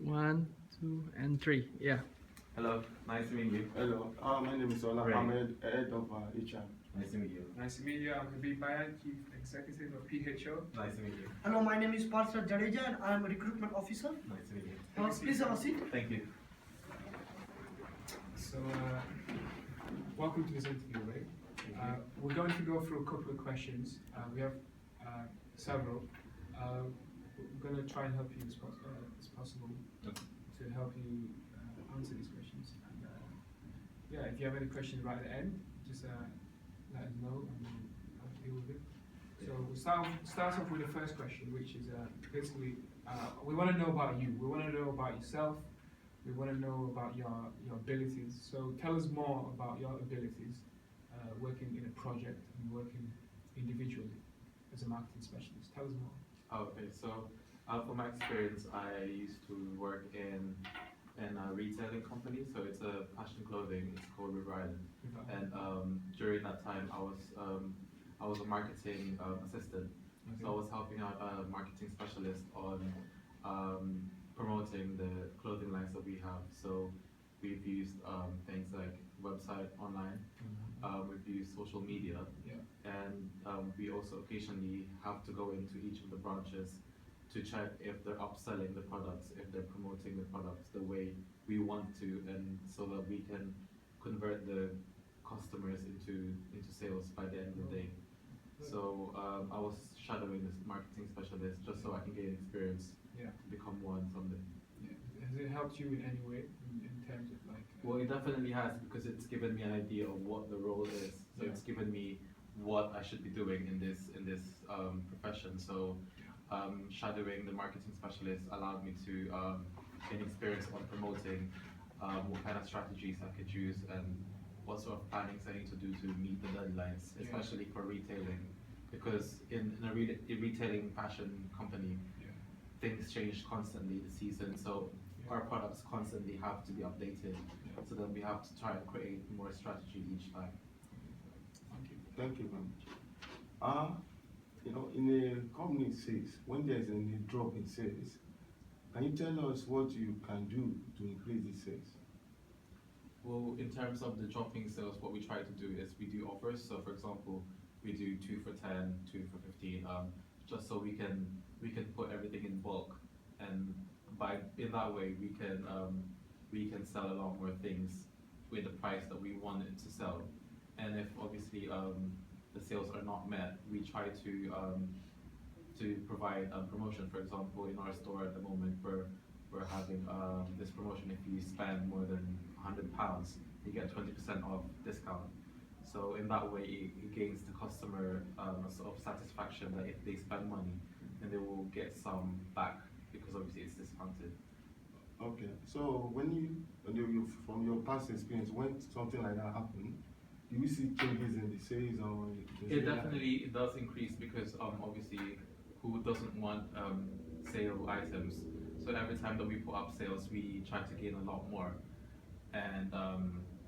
One, two, and three. Yeah. Hello, nice to meet you. Hello, my name is Ola. Ray. I'm head of HR. Nice to meet you. Nice to meet you. I'm Habib Bayan, Chief Executive of PHO. Nice to meet you. Hello, my name is Partha Jadeja and I am a recruitment officer. Nice to meet you. Please have a seat. Thank you. So, welcome to this interview, Ray. We're going to go through a couple of questions. We have several. We're going to try and help you as possible to help you answer these questions. And, yeah, if you have any questions right at the end, just let us know and I'll deal with it. So we'll start off with the first question, which is basically we want to know about you. We want to know about yourself. We want to know about your abilities. So tell us more about your abilities working in a project and working individually as a marketing specialist. Tell us more. Okay, so from my experience, I used to work in a retailing company. So it's a fashion clothing. It's called River Island. And during that time, I was a marketing assistant. Okay. So I was helping out a marketing specialist on promoting the clothing lines that we have. So we've used things like website online, we've used social media, Yeah. and we also occasionally have to go into each of the branches to check if they're upselling the products, if they're promoting the products the way we want to, and so that we can convert the customers into sales by the end of the day. So I was shadowing this marketing specialist just so I can gain experience Yeah. to become one someday. Yeah. Has it helped you in any way in terms of like? Well, it definitely has, because it's given me an idea of what the role is. So Yeah. it's given me what I should be doing in this profession. So shadowing the marketing specialist allowed me to gain experience on promoting, what kind of strategies I could use, and what sort of plannings I need to do to meet the deadlines, Yeah. especially for retailing. Because in a retailing fashion company, Yeah. things change constantly this season, so Yeah. our products constantly have to be updated. Yeah. So then we have to try and create more strategy each time. Thank you. Thank you very much. In a company sales, when there's a drop in sales, can you tell us what you can do to increase the sales? Well, in terms of the dropping sales, what we try to do is we do offers. So for example, we do 2 for 10, 2 for 15, just so we can put everything in bulk, and in that way we can sell a lot more things with the price that we want it to sell. And if obviously the sales are not met, we try to provide promotion. For example, in our store at the moment, we're having this promotion. If you spend more than £100, you get 20% off discount. So in that way, it gains the customer a sort of satisfaction that if they spend money, then they will get some back, because obviously it's discounted. Okay, so from your past experience, when something like that happened, do you see changes in the sales or? It definitely does increase, because obviously, who doesn't want sale items? So every time that we put up sales, we try to gain a lot more, and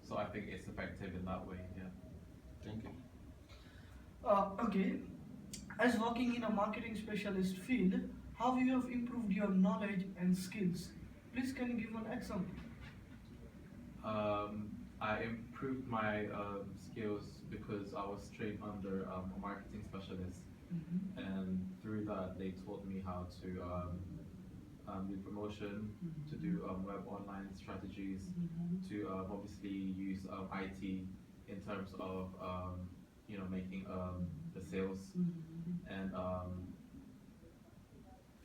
so I think it's effective in that way. Yeah. Thank you. Okay, as working in a marketing specialist field, how you have improved your knowledge and skills? Please can you give an example? I improved my skills because I was trained under a marketing specialist, and through that they taught me how to do promotion, to do web online strategies, to obviously use IT in terms of making the sales, and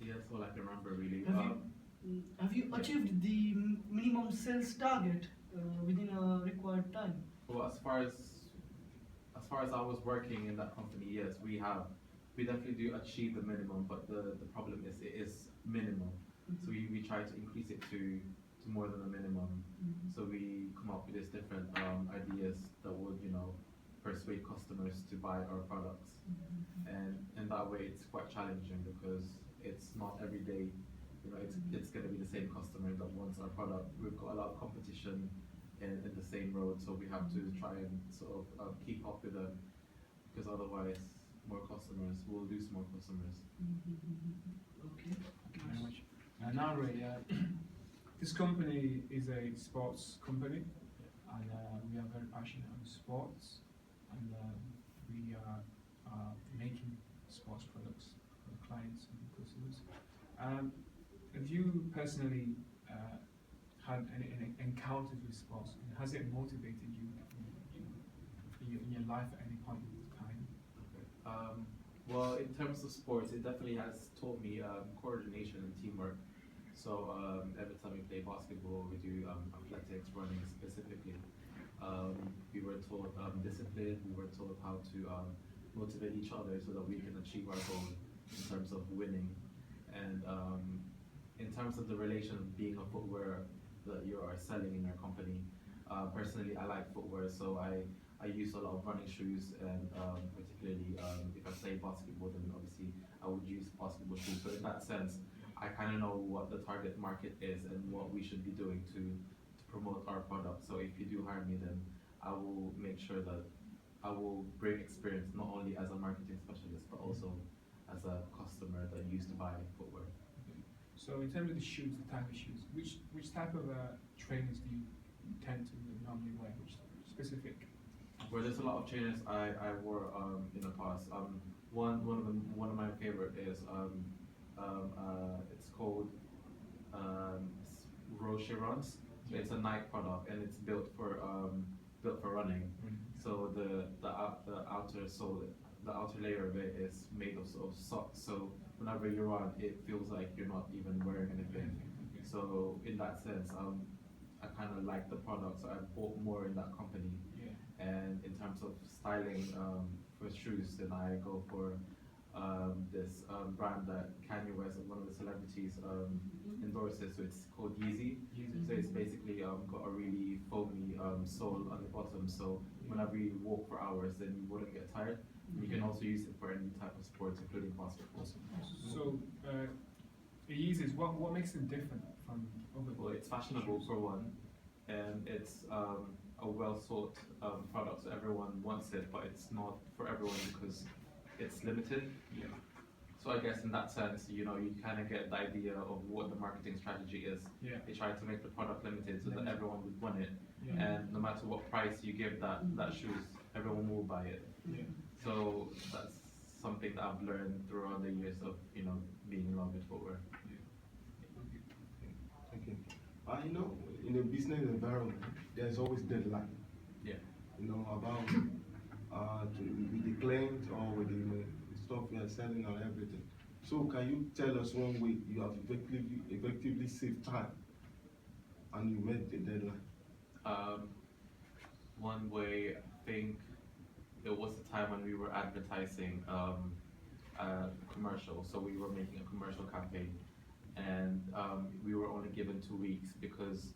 yeah, that's all I can remember really. Have you achieved the minimum sales target within a required time? Well, as far as I was working in that company, yes, we definitely do achieve the minimum, but the problem is it is minimum. So we try to increase it to more than the minimum. So we come up with these different ideas that would persuade customers to buy our products, and in that way it's quite challenging, because it's not every day it's going to be the same customer that wants our product. We've got a lot of competition in the same road, so we have to try and sort of keep up with them, because otherwise we'll lose more customers. Okay. Thank you very much. Now, Ray, This company is a sports company, and we are very passionate on sports, and we are making sports products for the clients and customers. Have you personally had any encounters with sports, and has it motivated you, in your life at any point in time? Well, in terms of sports, it definitely has taught me coordination and teamwork. So every time we play basketball, we do athletics, running specifically. We were taught discipline. We were taught how to motivate each other so that we can achieve our goal in terms of winning. And in terms of the relation of being a footwear that you are selling in your company, personally, I like footwear, so I use a lot of running shoes, and particularly if I play basketball, then obviously I would use basketball shoes. So in that sense, I kind of know what the target market is and what we should be doing to promote our product. So if you do hire me, then I will make sure that I will bring experience not only as a marketing specialist, but also as a customer that used to buy footwear. So in terms of the shoes, the type of shoes, which type of trainers do you tend to normally wear? Which specific? Well, there's a lot of trainers I wore in the past. One of my favorite is it's called Rocherons. So it's a Nike product, and it's built for running. So the outer sole, the outer layer of it is made of socks. So whenever you're on, it feels like you're not even wearing anything. So in that sense, I kind of like the product, so I bought more in that company. And in terms of styling for shoes, then I go for this brand that Kanye West, one of the celebrities, endorses. So it's called Yeezy. So it's basically got a really foamy sole on the bottom. So whenever you walk for hours, then you wouldn't get tired. You can also use it for any type of sports, including basketball. So the Yeezys, what makes them different from other? Well, it's fashionable for one, and it's a well sought product, so everyone wants it, but it's not for everyone because it's limited. So I guess in that sense, you kind of get the idea of what the marketing strategy is. They try to make the product limited so that everyone would want it, and no matter what price you give that shoes, everyone will buy it. So that's something that I've learned throughout the years of being in love with footwear. Okay. In a business environment, there's always deadline. About with the client or with the stuff you are selling or everything. So can you tell us one way you have effectively saved time and you met the deadline? One way, I think it was the time when we were advertising a commercial. So we were making a commercial campaign, and we were only given 2 weeks because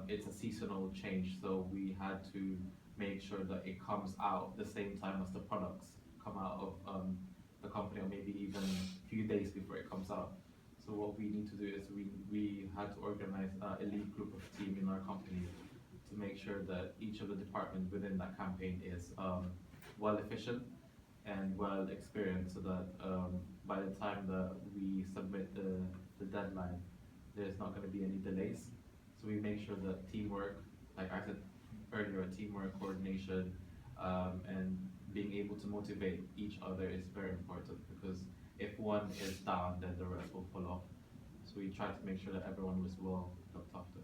it's a seasonal change. So we had to make sure that it comes out the same time as the products come out of the company, or maybe even a few days before it comes out. So what we need to do is we had to organize an elite group of team in our company to make sure that each of the departments within that campaign is well efficient and well experienced, so that by the time that we submit the deadline, there's not going to be any delays. So we make sure that teamwork, like I said earlier, teamwork, coordination, and being able to motivate each other is very important, because if one is down, then the rest will fall off. So we try to make sure that everyone was well looked after.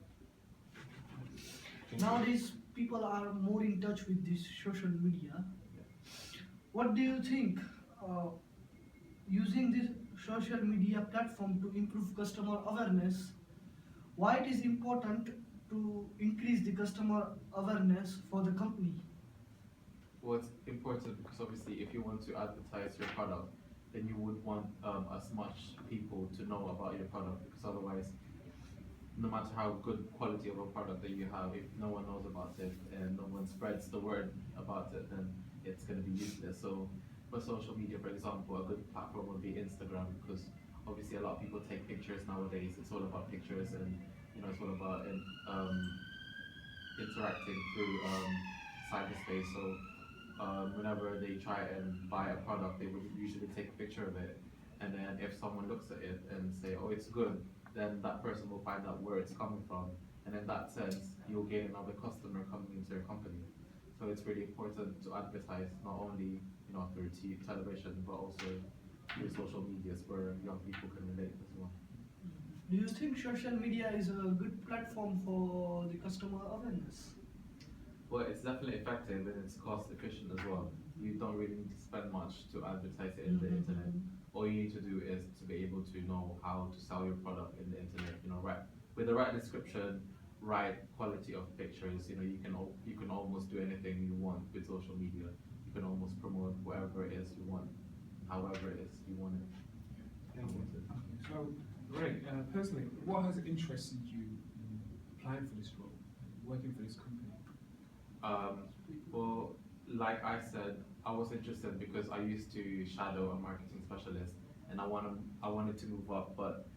Nowadays, people are more in touch with this social media. What do you think? Using this social media platform to improve customer awareness, why it is important to increase the customer awareness for the company? Well, it's important because obviously if you want to advertise your product, then you would want as much people to know about your product, because otherwise, no matter how good quality of a product that you have, if no one knows about it and no one spreads the word about it, then it's going to be useless. So for social media, for example, a good platform would be Instagram, because obviously a lot of people take pictures nowadays. It's all about pictures, and it's all about interacting through cyberspace. So whenever they try and buy a product, they would usually take a picture of it, and then if someone looks at it and say, oh, it's good, then that person will find out where it's coming from, and in that sense, you'll gain another customer coming into your company. So it's really important to advertise not only through television, but also through social medias where young people can relate as well. Do you think social media is a good platform for the customer awareness? Well, it's definitely effective and it's cost efficient as well. You don't really need to spend much to advertise it in the internet. All you need to do is to be able to know how to sell your product in the internet. Right with the right description, right quality of pictures. You can almost do anything you want with social media. You can almost promote wherever it is you want, however it is you want it. Thank you. So, Ray, personally, what has interested you in applying for this role, working for this company? Well, like I said, I was interested because I used to shadow a marketing specialist, and I wanted to move up, but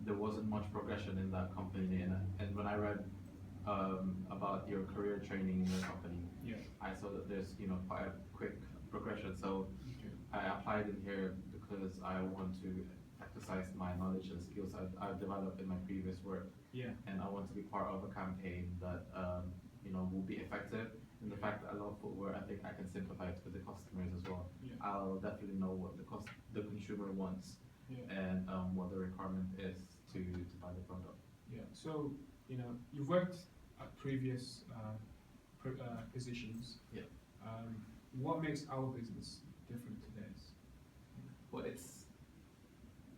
there wasn't much progression in that company. And when I read about your career training in the company, Yeah. I saw that there's quite a quick progression. So I applied in here because I want to exercise my knowledge and skills I've developed in my previous work, Yeah. and I want to be part of a campaign that will be effective. And the fact that I love footwear, I think I can sympathize with the customers as well. Yeah. I'll definitely know what the consumer wants Yeah. and what the requirement is to buy the product. Yeah. So, you've worked at previous positions. Yeah. What makes our business different to theirs? Well, it's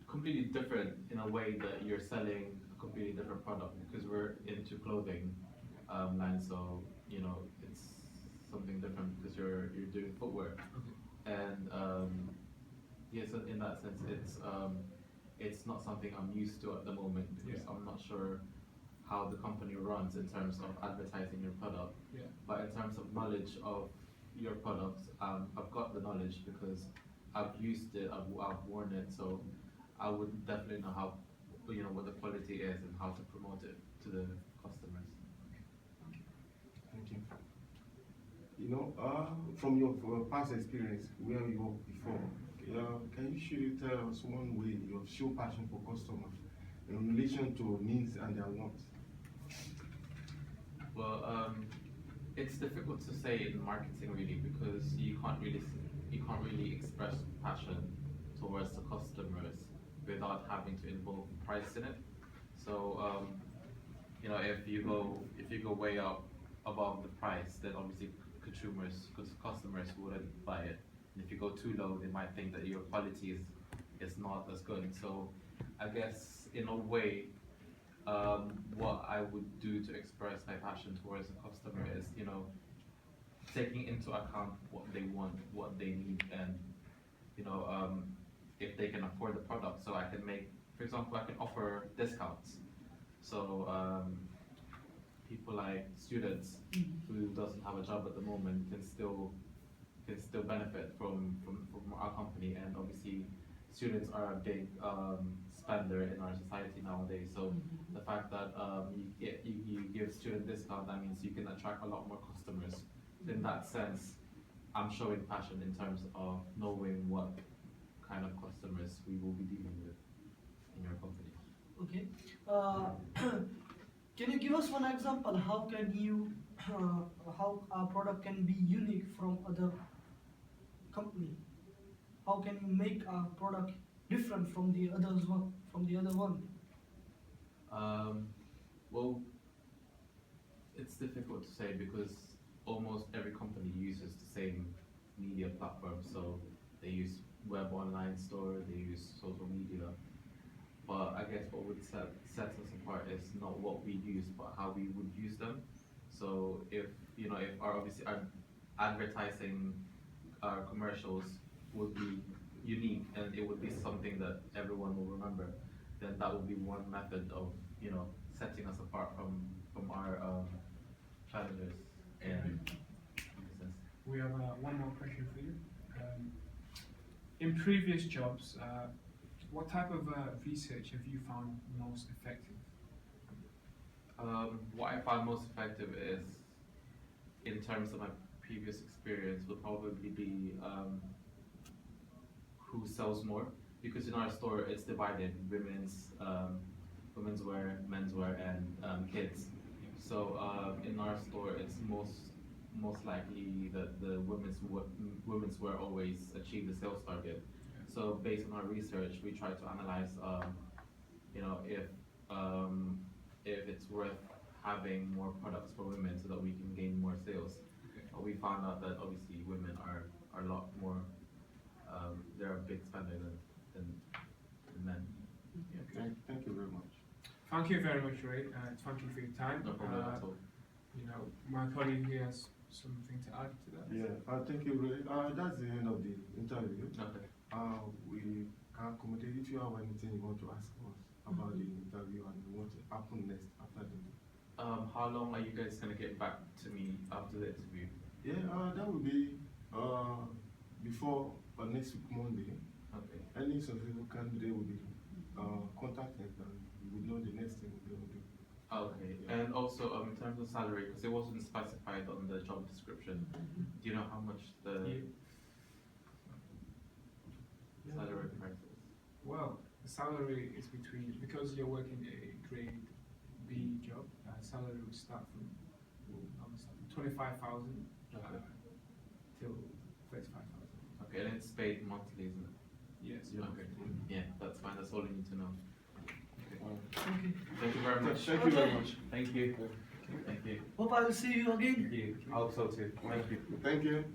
completely different in a way that you're selling a completely different product because we're into clothing line, so it's something different because you're doing footwear, and yes, in that sense, it's not something I'm used to at the moment because I'm not sure how the company runs in terms of advertising your product. Yeah. But in terms of knowledge of your products, I've got the knowledge because I've used it, I've worn it, so I would definitely know how, what the quality is and how to promote it to the customers. Thank you. From your past experience, where you worked before, can you tell us one way you have show passion for customers in relation to needs and their wants? Well, it's difficult to say in marketing really because you can't really express passion towards the customers without having to involve price in it. So if you go way up above the price, then obviously customers wouldn't buy it. And if you go too low, they might think that your quality is not as good. So I guess in a way, what I would do to express my passion towards a customer is, taking into account what they want, what they need, and if they can afford the product. So I can for example, I can offer discounts. So people like students who doesn't have a job at the moment can still benefit from our company, and obviously students are a big spender in our society nowadays. So the fact that you give student discount, that means you can attract a lot more customers. In that sense, I'm showing passion in terms of knowing what kind of customers we will be dealing with in your company. Okay. Can you give us one example? How a product can be unique from other company? How can you make a product different from the other one? Well, it's difficult to say because almost every company uses the same media platform. So they use web online store, they use social media. But I guess what would set us apart is not what we use, but how we would use them. So if obviously our advertising, our commercials would be unique and it would be something that everyone will remember, then that would be one method of setting us apart from our challengers in business. We have one more question for you. In previous jobs, what type of research have you found most effective? What I found most effective is, in terms of my previous experience, would probably be who sells more. because in our store it's divided women's wear, men's wear, and kids. So in our store, it's most likely that the women's wear always achieve the sales target. So based on our research, we try to analyze, you know, if it's worth having more products for women so that we can gain more sales. Okay. We found out that obviously women are a lot more, they're a big spender than men. Thank you very much. Thank you very much, Ray. Thank you for your time. No problem at all. You know, my colleague here has something to add to that. Yeah, thank you, Ray. That's the end of the interview. Okay. We can accommodate if you have anything you want to ask us about the interview and what will happen next after the interview. How long are you guys gonna get back to me after the interview? Yeah, that will be before next week Monday. Okay. Any successful candidate will be contacted and we will know the next thing they will do. Okay. Yeah. And also, in terms of salary, because it wasn't specified on the job description, do you know how much the salary price is? Well, the salary is between, because you're working a grade B job, salary would start from 25,000 Okay. till 35,000. Okay, and it's paid monthly, isn't it? Yes. Yeah. Okay. Yeah, that's fine. That's all you need to know. Okay. Thank you very much. Thank you very much. Thank you. Thank you. Hope I will see you again. Thank you. I hope so too. Thank you. Thank you.